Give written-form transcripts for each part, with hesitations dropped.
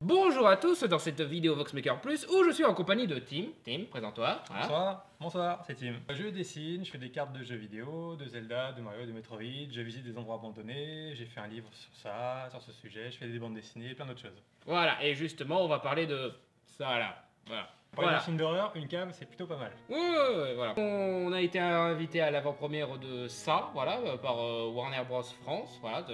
Bonjour à tous dans cette vidéo Voxmaker Plus où je suis en compagnie de Tim. Tim, présente-toi. Voilà. Bonsoir, c'est Tim. Je dessine, je fais des cartes de jeux vidéo, de Zelda, de Mario, de Metroid, je visite des endroits abandonnés, j'ai fait un livre sur ça, sur ce sujet, je fais des bandes dessinées, plein d'autres choses. Voilà, et justement on va parler de ça là. Voilà. Pour les films d'horreur, une cave c'est plutôt pas mal. Voilà. On a été invité à l'avant-première de ça, voilà, par Warner Bros France. Voilà,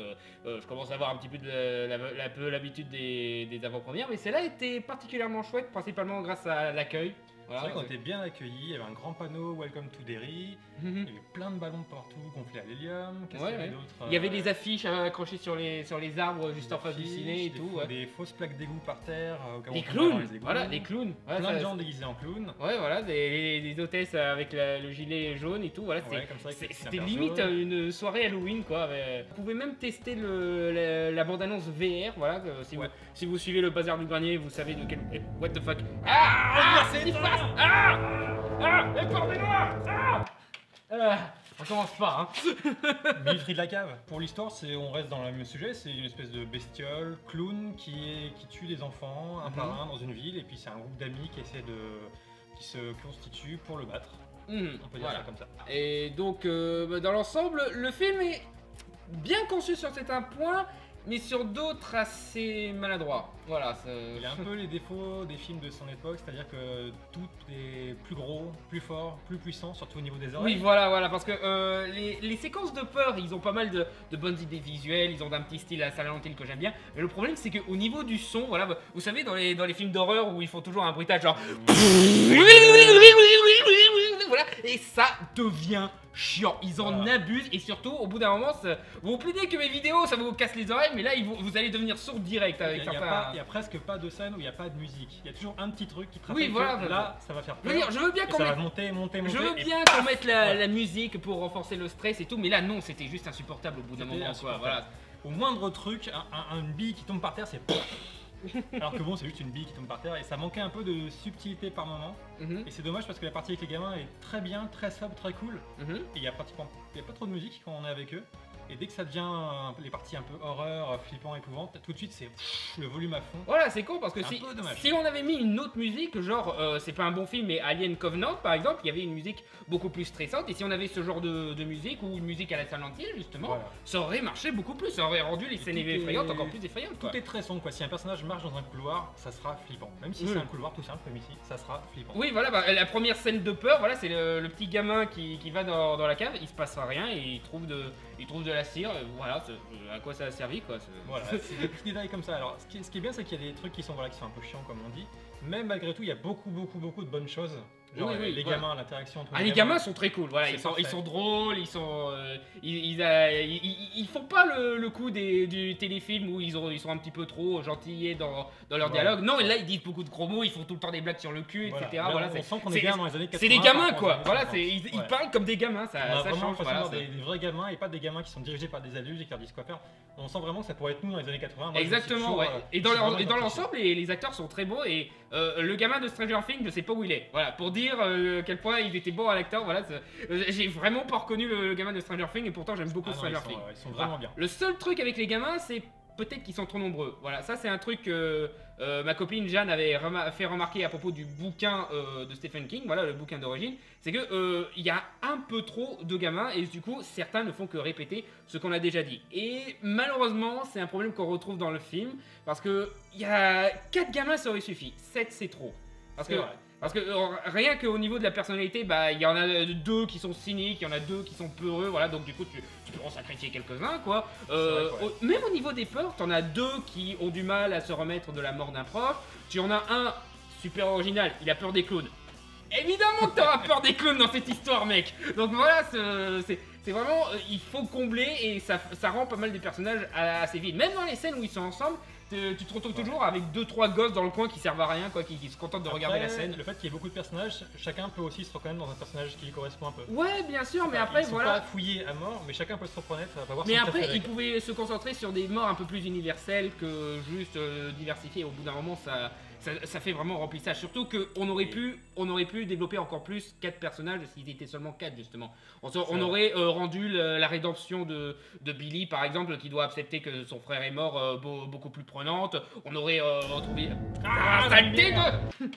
je commence à avoir un petit peu l'habitude des avant-premières, mais celle-là était particulièrement chouette, principalement grâce à l'accueil. Voilà, c'est vrai qu'on était bien accueillis, il y avait un grand panneau Welcome to Derry, il y avait plein de ballons partout gonflés à l'hélium. Qu'est-ce qu'il y avait d'autre Il y avait des affiches accrochées sur les arbres juste en face du ciné et tout. Des fausses plaques d'égout par terre. Des clowns, voilà, des clowns. Plein de gens déguisés en clowns. Ouais, voilà, des hôtesses avec le gilet jaune et tout. Voilà, c'était limite une soirée Halloween quoi. Vous pouvez même tester la bande-annonce VR, voilà. Si vous suivez le bazar du grenier, vous savez de quel. What the fuck. C'est une face. Les portes noires. On commence pas, hein. Militerie de la cave. Pour l'histoire, on reste dans le même sujet. C'est une espèce de bestiole, clown, qui tue des enfants un par un dans une ville. Et puis c'est un groupe d'amis qui se constitue pour le battre. On peut dire ça comme ça. Et donc, dans l'ensemble, le film est bien conçu sur certains points, mais sur d'autres assez maladroit. Voilà. Il a un peu les défauts des films de son époque, c'est-à-dire que tout est plus gros, plus fort, plus puissant, surtout au niveau des oreilles. Oui, voilà, parce que les séquences de peur, ils ont pas mal de bonnes idées visuelles, ils ont un petit style à Silent Hill que j'aime bien. Mais le problème, c'est qu'au niveau du son, voilà, vous savez, dans les films d'horreur où ils font toujours un bruitage genre. Voilà, et ça devient chiant, ils en abusent et surtout au bout d'un moment, vous vous plaignez que mes vidéos ça vous casse les oreilles, mais là vous allez devenir sourd direct avec certains. Il y a presque pas de scène où il n'y a pas de musique, il y a toujours un petit truc qui te rappelle que là ça va faire peur. Je veux bien qu'on mette... monter. Je veux bien qu'on mette la musique pour renforcer le stress et tout, mais là non, c'était juste insupportable au bout d'un moment quoi. Voilà. Au moindre truc, une bille qui tombe par terre, c'est alors que bon, c'est juste une bille qui tombe par terre et ça manquait un peu de subtilité par moment. Et c'est dommage parce que la partie avec les gamins est très bien, très sobre, très cool. Et il y a pas trop de musique quand on est avec eux. Et dès que ça devient les parties un peu horreur, flippant, épouvante, tout de suite c'est le volume à fond. Voilà, c'est con parce que si on avait mis une autre musique, genre c'est pas un bon film, mais Alien Covenant par exemple, il y avait une musique beaucoup plus stressante. Et si on avait ce genre de musique ou une musique à la Silent Hill justement, ça aurait marché beaucoup plus, ça aurait rendu les scènes effrayantes encore plus effrayantes. Tout est très sombre quoi. Si un personnage marche dans un couloir, ça sera flippant. Même si c'est un couloir tout simple comme ici, ça sera flippant. Oui, voilà, la première scène de peur, voilà, c'est le petit gamin qui va dans la cave, il se passe rien et il trouve de la cire, voilà, à quoi ça a servi quoi. Voilà, c'est des petits détails comme ça. Alors, ce qui est bien, c'est qu'il y a des trucs qui sont un peu chiants comme on dit, mais malgré tout, il y a beaucoup de bonnes choses. Genre les gamins, l'interaction entre les gamins sont très cool, voilà, ils sont drôles, ils font pas le coup du téléfilm où ils sont un petit peu trop gentillés dans leur dialogue. Non, là ils disent beaucoup de gros mots, ils font tout le temps des blagues sur le cul, etc. Voilà, on sent qu'on est bien dans les années 80. C'est des gamins quoi, voilà, ils parlent comme des gamins, ça change. Voilà, des vrais gamins et pas des gamins qui sont dirigés par des adultes et qui leur disent quoi faire. On sent vraiment que ça pourrait être nous dans les années 80. Moi, exactement, ouais. Et dans l'ensemble, les acteurs sont très beaux et le gamin de Stranger Things, je sais pas où il est. Voilà, pour dire quel point il était bon à l'acteur. Voilà, j'ai vraiment pas reconnu le gamin de Stranger Things et pourtant j'aime beaucoup Stranger Things. Ils sont vraiment bien. Le seul truc avec les gamins, c'est peut-être qu'ils sont trop nombreux. Voilà, ça c'est un truc que ma copine Jeanne avait fait remarquer à propos du bouquin de Stephen King, voilà le bouquin d'origine, c'est que il y a un peu trop de gamins et du coup certains ne font que répéter ce qu'on a déjà dit. Et malheureusement c'est un problème qu'on retrouve dans le film parce que il y a 4 gamins ça aurait suffi, 7 c'est trop. Parce que rien qu'au niveau de la personnalité, il y en a 2 qui sont cyniques, il y en a 2 qui sont peureux, voilà, donc du coup tu peux en sacrifier quelques-uns quoi. Même au niveau des peurs, t'en as 2 qui ont du mal à se remettre de la mort d'un proche, tu en as un super original, il a peur des clowns. Évidemment que t'auras peur des clowns dans cette histoire mec. Donc voilà, c'est vraiment, il faut combler et ça rend pas mal des personnages assez vides. Même dans les scènes où ils sont ensemble, tu te retrouves toujours avec 2-3 gosses dans le coin qui servent à rien, quoi, qui se contentent de regarder la scène. Le fait qu'il y ait beaucoup de personnages, chacun peut aussi se reconnaître dans un personnage qui lui correspond un peu. Ouais, bien sûr, mais après, ils sont pas fouillés à mort, mais chacun peut se reconnaître, avoir mais après, ils pouvaient se concentrer sur des morts un peu plus universelles que juste diversifiées. Au bout d'un moment, ça fait vraiment remplissage. Surtout qu'on aurait pu développer encore plus 4 personnages s'ils étaient seulement 4 justement. On aurait rendu la rédemption de Billy par exemple, qui doit accepter que son frère est mort, beaucoup plus prenante. On aurait retrouvé... saleté de...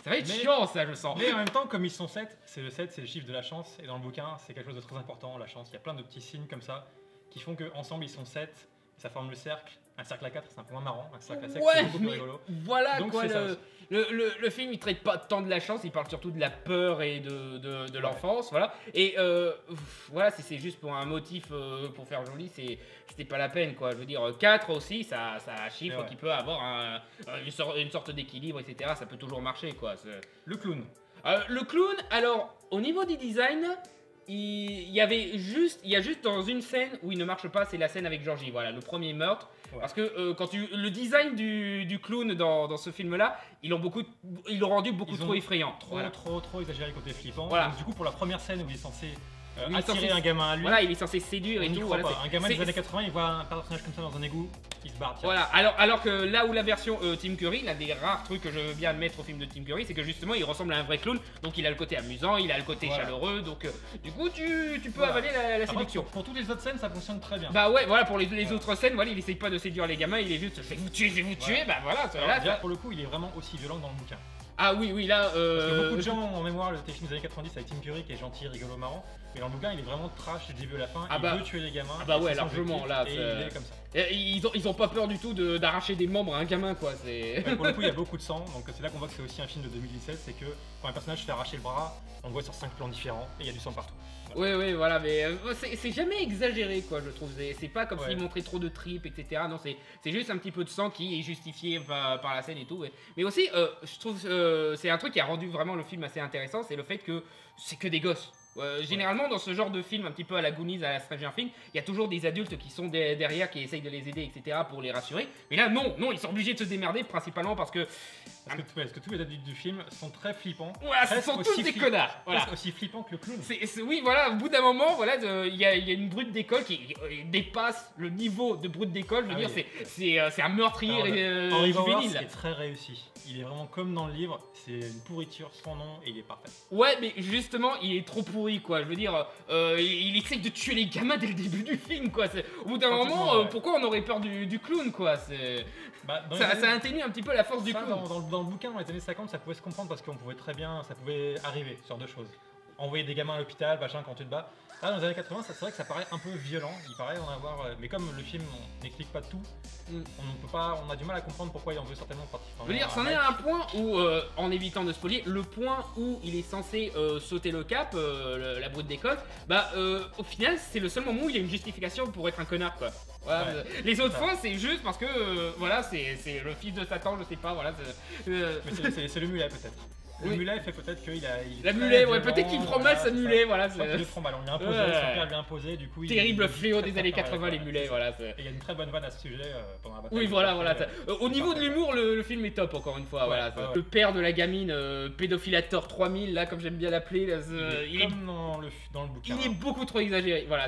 Ça va être chiant ça, je sens. Mais en même temps, comme ils sont 7, c'est le chiffre de la chance. Et dans le bouquin, c'est quelque chose de très important, la chance. Il y a plein de petits signes comme ça qui font qu'ensemble ils sont 7, ça forme le cercle. Un cercle à 4, c'est un peu moins marrant. Un cercle à 7, c'est beaucoup plus rigolo. Voilà. Donc, quoi, le film il traite pas tant de la chance, il parle surtout de la peur et de l'enfance, voilà. Et voilà, si c'est juste pour un motif pour faire joli, c'était pas la peine, quoi. Je veux dire, 4 aussi, ça a un chiffre qui peut avoir une sorte d'équilibre, etc. Ça peut toujours marcher, quoi. Le clown. Le clown, alors, au niveau du design, il y a juste dans une scène où il ne marche pas, c'est la scène avec Georgie, voilà, le premier meurtre. Ouais. Parce que le design du clown dans ce film-là, ils l'ont rendu beaucoup trop effrayant. Trop exagéré côté flippant. Voilà. Donc, du coup, pour la première scène où il est censé attirer un gamin à lui. Voilà, il est censé séduire et tout. Voilà, un gamin des années 80, il voit un personnage comme ça dans un égout, il se barre. Voilà, alors que là où la version Tim Curry, l'un des rares trucs que je veux bien admettre au film de Tim Curry, c'est que justement il ressemble à un vrai clown, donc il a le côté amusant, il a le côté chaleureux, donc du coup tu peux avaler la séduction. Pour toutes les autres scènes, ça fonctionne très bien. Bah ouais, voilà, pour les autres scènes, voilà, il essaye pas de séduire les gamins, il est juste je vais vous tuer, bah voilà. Là, pour le coup, il est vraiment aussi violent que dans le bouquin. Ah oui, là... Parce que beaucoup de gens ont en mémoire le téléfilm des années 90 avec Tim Curry qui est gentil, rigolo, marrant. Mais dans le bouquin, il est vraiment trash du début à la fin. Il veut tuer les gamins. Ah bah ouais, largement, là. Et il est comme ça. Ils ont pas peur du tout d'arracher des membres à un gamin, quoi. Pour le coup, il y a beaucoup de sang. Donc c'est là qu'on voit que c'est aussi un film de 2017. C'est que quand un personnage se fait arracher le bras, on le voit sur 5 plans différents et il y a du sang partout. Oui, voilà, mais c'est jamais exagéré, quoi, je trouve. C'est pas comme s'il montrait trop de tripes, etc. Non, c'est juste un petit peu de sang qui est justifié par la scène et tout. Mais aussi, je trouve c'est un truc qui a rendu vraiment le film assez intéressant, c'est le fait que c'est que des gosses. Généralement, dans ce genre de film, un petit peu à la Goonies, à la Stranger Things, il y a toujours des adultes qui sont derrière, qui essayent de les aider, etc. pour les rassurer. Mais là, non, ils sont obligés de se démerder, principalement parce que tous les adultes du film sont très flippants. Voilà, ce sont tous des connards. Voilà. Aussi flippants que le clown. Oui, voilà, au bout d'un moment, voilà, il y a une brute d'école qui dépasse le niveau de brute d'école. Je veux dire, c'est un meurtrier juvénile. C'est très réussi. Il est vraiment comme dans le livre, c'est une pourriture sans nom et il est parfait. Ouais, mais justement, il est trop pourri, quoi. Je veux dire, il essaye de tuer les gamins dès le début du film, quoi. Au bout d'un moment, pourquoi on aurait peur du clown, quoi? Ça atténue un petit peu la force du clown. Dans le bouquin, dans les années 50, ça pouvait se comprendre parce qu'on pouvait très bien, ça pouvait arriver, ce genre de choses. Envoyer des gamins à l'hôpital, machin, quand tu te bats. Là, dans les années 80, c'est vrai que ça paraît un peu violent, il paraît en avoir... mais comme le film n'explique pas tout, on a du mal à comprendre pourquoi il en veut certainement particulièrement. Je veux dire, c'en est un point où, en évitant de spoiler, le point où il est censé sauter le cap, la brute d'école, au final, c'est le seul moment où il y a une justification pour être un connard, quoi. Voilà, les autres fois, c'est juste parce que, voilà, c'est le fils de Satan, je sais pas, voilà. Mais c'est le mulet, peut-être. Le mulet fait peut-être qu'il a. La mulet, ouais, peut-être qu'il prend mal sa mulet, voilà. Il prend mal, on lui a imposé, son père lui a imposé, du coup. Terrible fléau des années 80, les mulets, voilà. Et il y a une très bonne vanne à ce sujet pendant la bataille. Oui, voilà. Au niveau de l'humour, le film est top, encore une fois, voilà. Le père de la gamine, Pédophilator 3000, là, comme j'aime bien l'appeler, il est comme dans le bouquin. Il est beaucoup trop exagéré, voilà.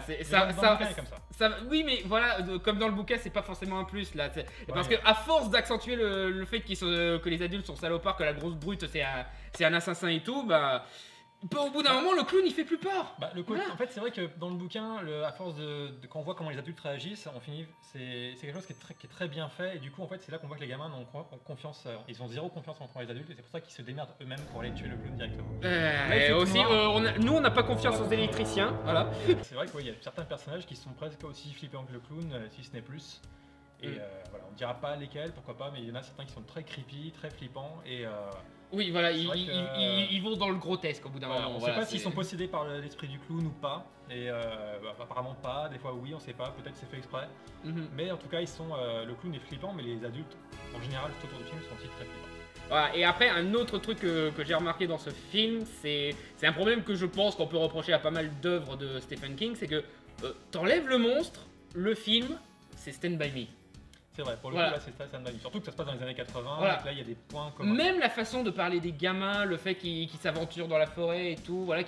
Oui, mais voilà, comme dans le bouquin, c'est pas forcément un plus, là. Parce que à force d'accentuer le fait que les adultes sont salopards, que la grosse brute, c'est un assassin et tout, au bout d'un moment, le clown il fait plus peur. En fait, c'est vrai que dans le bouquin, à force quand on voit comment les adultes réagissent, c'est quelque chose qui est très bien fait. Et du coup, en fait, c'est là qu'on voit que les gamins ont confiance, ils ont zéro confiance en les adultes. Et c'est pour ça qu'ils se démerdent eux-mêmes pour aller tuer le clown directement. Aussi, nous, on n'a pas confiance aux électriciens, voilà. C'est vrai qu'il y a certains personnages qui sont presque aussi flippants que le clown, si ce n'est plus. Et voilà, on ne dira pas lesquels, pourquoi pas, mais il y en a certains qui sont très creepy, très flippants. Et oui, voilà, ils vont dans le grotesque au bout d'un moment. On ne sait pas s'ils sont possédés par l'esprit du clown ou pas. Et apparemment pas, des fois oui, on ne sait pas, peut-être c'est fait exprès. Mais en tout cas, le clown est flippant, mais les adultes, en général, tout autour du film, sont aussi très flippants. Voilà, et après, un autre truc que j'ai remarqué dans ce film, c'est un problème que je pense qu'on peut reprocher à pas mal d'œuvres de Stephen King, c'est que t'enlèves le monstre, le film, c'est Stand By Me. C'est vrai, pour le coup, là, c'est ça me donne. Surtout que ça se passe dans les années 80, voilà. et que là, il y a des points communs. Même la façon de parler des gamins, le fait qu'ils s'aventurent dans la forêt et tout, voilà,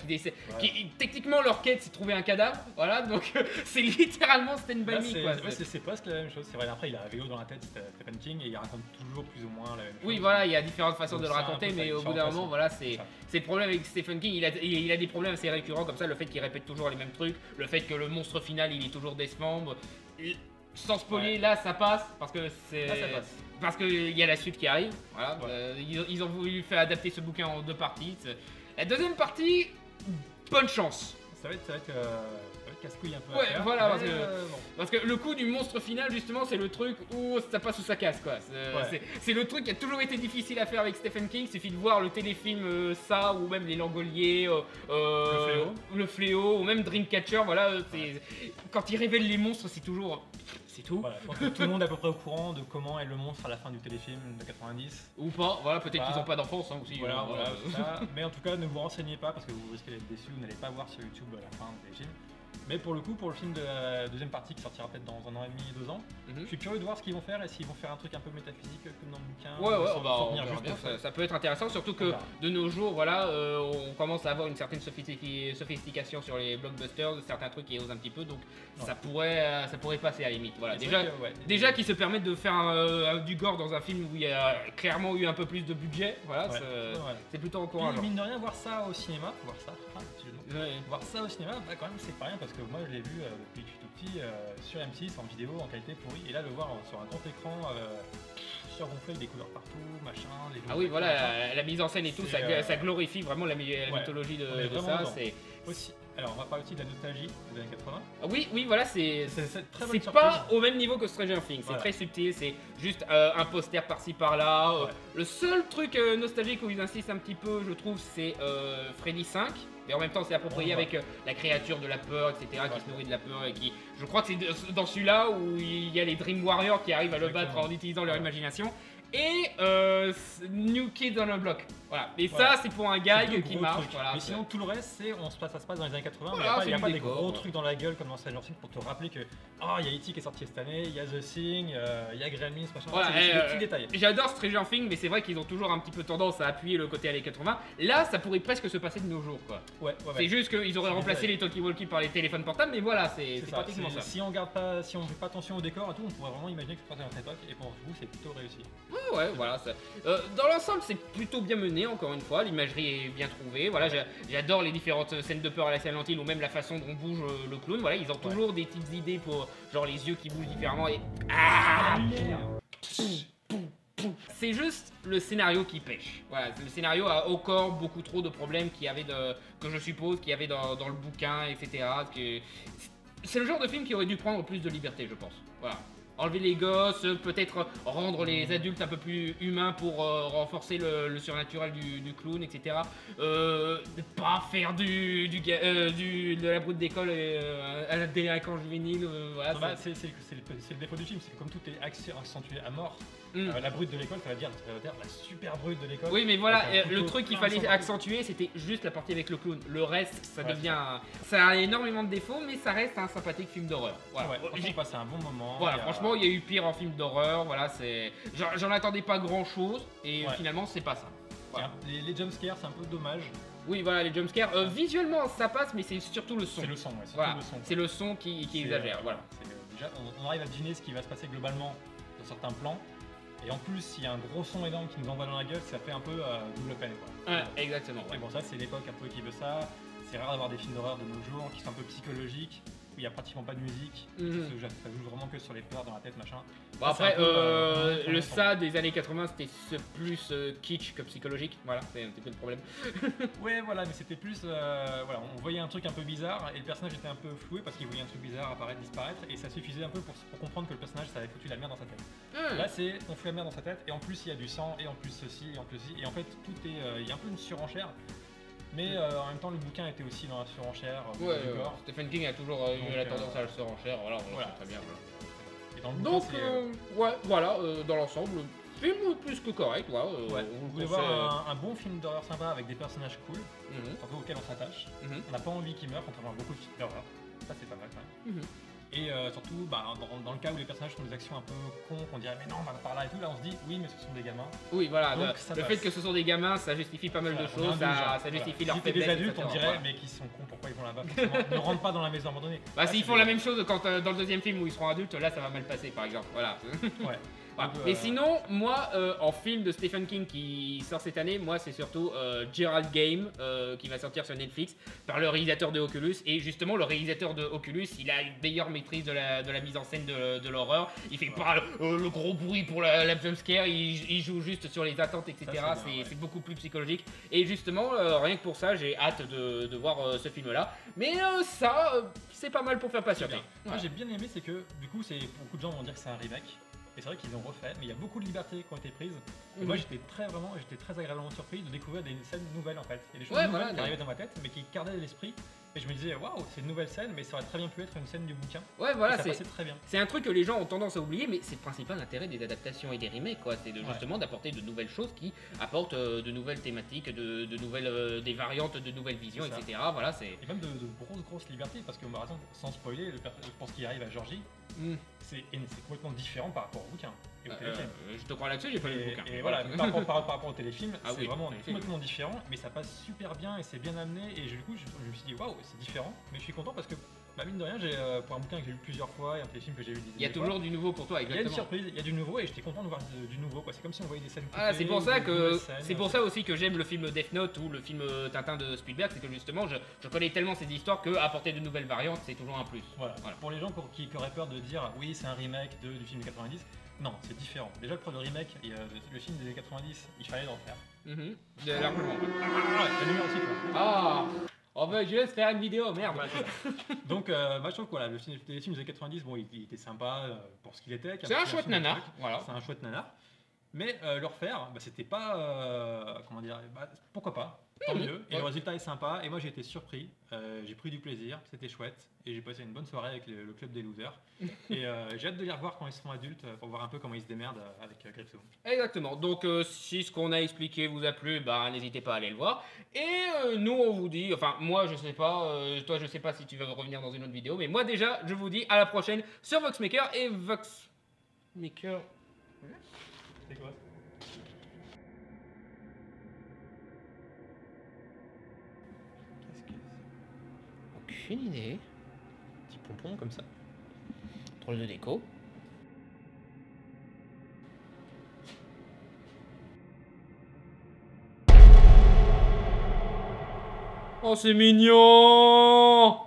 techniquement, leur quête, c'est trouver un cadavre, voilà, donc c'est littéralement Stand By Me, quoi. C'est presque la même chose, c'est vrai. Après, il a un vélo dans la tête, Stephen King, et il raconte toujours plus ou moins la même chose. Oui, voilà, il y a différentes façons de le raconter, mais au bout d'un moment, voilà, c'est le problème avec Stephen King, il a des problèmes assez récurrents, comme ça, le fait qu'il répète toujours les mêmes trucs, le fait que le monstre final, il est toujours Deathmember. Sans spoiler, là ça passe parce que parce qu'il y a la suite qui arrive. Voilà. Ils ont voulu faire adapter ce bouquin en 2 parties. La deuxième partie, bonne chance. Ça va être casse-couille un peu. Ouais, voilà, parce que le coup du monstre final, justement, c'est le truc où ça passe ou ça casse, quoi. C'est le truc qui a toujours été difficile à faire avec Stephen King. Il suffit de voir le téléfilm ça, ou même Les Langoliers, le Fléau, ou même Dreamcatcher. Voilà, quand il révèle les monstres, c'est toujours. C'est tout. Voilà, je pense que tout le monde est à peu près au courant de comment est le monstre à la fin du téléfilm de 90. Ou pas, voilà, peut-être qu'ils n'ont pas d'enfance aussi. Voilà, ça. Mais en tout cas, ne vous renseignez pas parce que vous risquez d'être déçus, vous n'allez pas voir sur YouTube la fin du téléfilm. Mais pour le coup, pour le film de la deuxième partie qui sortira peut-être dans 1 an et demi, 2 ans, je suis curieux de voir ce qu'ils vont faire et s'ils vont faire un truc un peu métaphysique comme dans le bouquin. Ça peut être intéressant, surtout que de nos jours, voilà, on commence à avoir une certaine sophistication sur les blockbusters, certains trucs qui osent un petit peu, donc ça pourrait passer à la limite. Voilà, déjà qu'ils se permettent de faire du gore dans un film où il y a clairement eu un peu plus de budget, voilà, c'est plutôt encourageant. Mine de rien, voir ça au cinéma, voir ça au cinéma, bah, quand même c'est pas rien parce que moi je l'ai vu depuis que je suis tout petit sur M6 en vidéo en qualité pourrie et là le voir sur un grand écran surgonflé avec des couleurs partout, machin. Ah oui, voilà, la mise en scène et tout, ça glorifie vraiment la mythologie de ça. Aussi. Alors on va parler aussi de la nostalgie des années 80. Oui, voilà, c'est pas au même niveau que Stranger Things, c'est très subtil, c'est juste un poster par-ci par-là. Le seul truc nostalgique où ils insistent un petit peu, je trouve, c'est Freddy 5. Mais en même temps, c'est approprié avec la créature de la peur, etc., qui se nourrit de la peur et qui. Je crois que c'est dans celui-là où il y a les Dream Warriors qui arrivent à le battre en utilisant leur imagination. Et New Kids on the Block. Voilà. Et ça, c'est pour un gag qui marche. Voilà, mais sinon, tout le reste, ça se passe dans les années 80. Voilà, il n'y a pas des gros trucs dans la gueule comme dans Stranger Things pour te rappeler que il y a E.T. qui est sorti cette année, il y a The Thing, il y a Gremlins, machin. Voilà, c'est des petits détails. J'adore Stranger Things, mais c'est vrai qu'ils ont toujours un petit peu tendance à appuyer le côté années 80. Là, ça pourrait presque se passer de nos jours, quoi. C'est juste qu'ils auraient remplacé les talkie-walkie par les téléphones portables, mais voilà, c'est pratiquement ça. Si on ne fait pas attention au décor et tout, on pourrait vraiment imaginer que c'est pas à notre époque. Et pour vous, c'est plutôt réussi. Ouais, voilà. Dans l'ensemble, c'est plutôt bien mené, encore une fois. L'imagerie est bien trouvée. Voilà, j'adore les différentes scènes de peur à la Silent Hill ou même la façon dont bouge le clown. Voilà, ils ont toujours des petites idées pour genre les yeux qui bougent différemment et c'est juste le scénario qui pêche. Voilà, le scénario a encore beaucoup trop de problèmes que je suppose qu'il y avait dans le bouquin, etc. C'est le genre de film qui aurait dû prendre plus de liberté, je pense. Voilà. Enlever les gosses, peut-être rendre les adultes un peu plus humains pour renforcer le surnaturel du clown, etc. Ne pas faire de la brute d'école à la délinquance juvénile. Voilà, c'est le défaut du film, c'est que comme tout est accentué à mort, la brute de l'école, ça veut dire la super brute de l'école. Oui, mais voilà, le truc qu'il fallait accentuer, c'était juste la partie avec le clown. Le reste, ça devient. Ça a énormément de défauts, mais ça reste un sympathique film d'horreur. Voilà. J'ai passé un bon moment. Voilà, franchement, il y a eu pire en film d'horreur. Voilà, j'en attendais pas grand chose, et finalement, c'est pas ça. Voilà. Les jumpscares, c'est un peu dommage. Oui, voilà, les jumpscares. Visuellement, ça passe, mais c'est surtout le son. C'est le son, c'est le son qui exagère. Voilà. Déjà, on arrive à deviner ce qui va se passer globalement dans certains plans. Et en plus, s'il y a un gros son énorme qui nous envoie dans la gueule, ça fait un peu double peine, quoi. Ouais, exactement. Et bon, ça, c'est l'époque un peu qui veut ça. C'est rare d'avoir des films d'horreur de nos jours qui sont un peu psychologiques, où il n'y a pratiquement pas de musique. Ça joue vraiment que sur les peurs dans la tête, machin. Bon, après, le ça des années 80, c'était plus kitsch que psychologique. Voilà, c'est un petit peu le problème. Ouais, voilà, mais c'était plus. Voilà, on voyait un truc un peu bizarre et le personnage était un peu floué parce qu'il voyait un truc bizarre apparaître, disparaître, et ça suffisait un peu pour comprendre que le personnage, ça avait foutu la merde dans sa tête. Là, c'est on fout la merde dans sa tête, et en plus, il y a du sang, et en plus ceci, et en plus ceci, et en fait, tout est. Il y a un peu une surenchère. Mais en même temps, le bouquin était aussi dans la surenchère. Stephen King a toujours eu la tendance à la surenchère, voilà, on le sait très bien. Et dans le bouquin, dans l'ensemble, film plus que correct. Vous voulez voir un bon film d'horreur sympa avec des personnages cool, auxquels on s'attache. On n'a pas envie qu'ils meurent, contrairement à beaucoup de films d'horreur. Ça, c'est pas mal quand même. Et surtout, dans le cas où les personnages font des actions un peu cons, qu'on dirait mais non, on va par là et tout, là on se dit oui, mais ce sont des gamins. Oui, voilà, donc, le fait que ce sont des gamins, ça justifie pas mal de choses, ça justifie leur faiblesse. Si des adultes, on dirait mais qui sont cons, pourquoi ils vont là-bas? Ne rentrent pas dans la maison abandonnée. Bah, s'ils font la même chose quand dans le deuxième film où ils seront adultes, là ça va mal passer par exemple. Voilà. Ouais. Voilà. Mais sinon, moi, en film de Stephen King qui sort cette année, moi c'est surtout Gerald Game qui va sortir sur Netflix par le réalisateur de Oculus. Et justement, le réalisateur de Oculus, il a une meilleure maîtrise de la mise en scène de l'horreur. Il fait pas le gros bruit pour la jumpscare, il joue juste sur les attentes, etc. C'est beaucoup plus psychologique. Et justement, rien que pour ça, j'ai hâte de voir ce film-là. Mais c'est pas mal pour faire patienter. Moi j'ai bien aimé, c'est que du coup, beaucoup de gens vont dire que c'est un remake. Et c'est vrai qu'ils ont refait, mais il y a beaucoup de libertés qui ont été prises. Et moi j'étais très agréablement surpris de découvrir des scènes nouvelles en fait. Il y a des choses nouvelles qui arrivaient dans ma tête, mais qui gardaient l'esprit. Et je me disais, waouh, c'est une nouvelle scène, mais ça aurait très bien pu être une scène du bouquin. Ouais, voilà, c'est très bien. C'est un truc que les gens ont tendance à oublier, mais c'est le principal intérêt des adaptations et des remakes, quoi. C'est justement d'apporter de nouvelles choses qui apportent de nouvelles thématiques, de nouvelles des variantes, de nouvelles visions, etc. Voilà, et même de grosses libertés, parce que par exemple, sans spoiler, je pense qu'il arrive à Georgie. C'est complètement différent par rapport au bouquin et au téléfilm. Je te crois là-dessus, j'ai pas lu le bouquin. Et voilà, par rapport au téléfilm, c'est vraiment complètement différent, mais ça passe super bien et c'est bien amené. Et du coup, je me suis dit, waouh, c'est différent, mais je suis content parce que, mine de rien, pour un bouquin que j'ai lu plusieurs fois et un téléfilm que j'ai vu il y a toujours du nouveau pour toi, exactement. Il y a une surprise, il y a du nouveau et j'étais content de voir du nouveau. C'est comme si on voyait des scènes. C'est pour ça aussi que j'aime le film Death Note ou le film Tintin de Spielberg, c'est que justement, je connais tellement ces histoires que apporter de nouvelles variantes, c'est toujours un plus. Voilà. Pour les gens qui auraient peur de dire oui, c'est un remake du film de 90, non, c'est différent. Déjà, le premier remake, le film des années 90, il fallait le refaire. Largement. La lumière aussi, quoi. Oh bah je laisse faire une vidéo, merde. Donc je trouve que le film des années 90, bon, il était sympa pour ce qu'il était. C'est un chouette nanar, voilà. C'est un chouette nanar. Mais le refaire, c'était pas, comment dire, pourquoi pas, tant mieux. Et le résultat est sympa, et moi j'ai été surpris, j'ai pris du plaisir, c'était chouette, et j'ai passé une bonne soirée avec le club des losers. Et j'ai hâte de les revoir quand ils seront adultes, pour voir un peu comment ils se démerdent avec Gripsou. Exactement, donc si ce qu'on a expliqué vous a plu, n'hésitez pas à aller le voir. Et nous on vous dit, enfin moi je sais pas, toi je sais pas si tu vas revenir dans une autre vidéo, mais moi déjà je vous dis à la prochaine sur Voxmaker et Voxmaker... C'est quoi? Qu'est-ce que c'est? Aucune idée. Petit pompon comme ça. Drôle de déco. Oh, c'est mignon!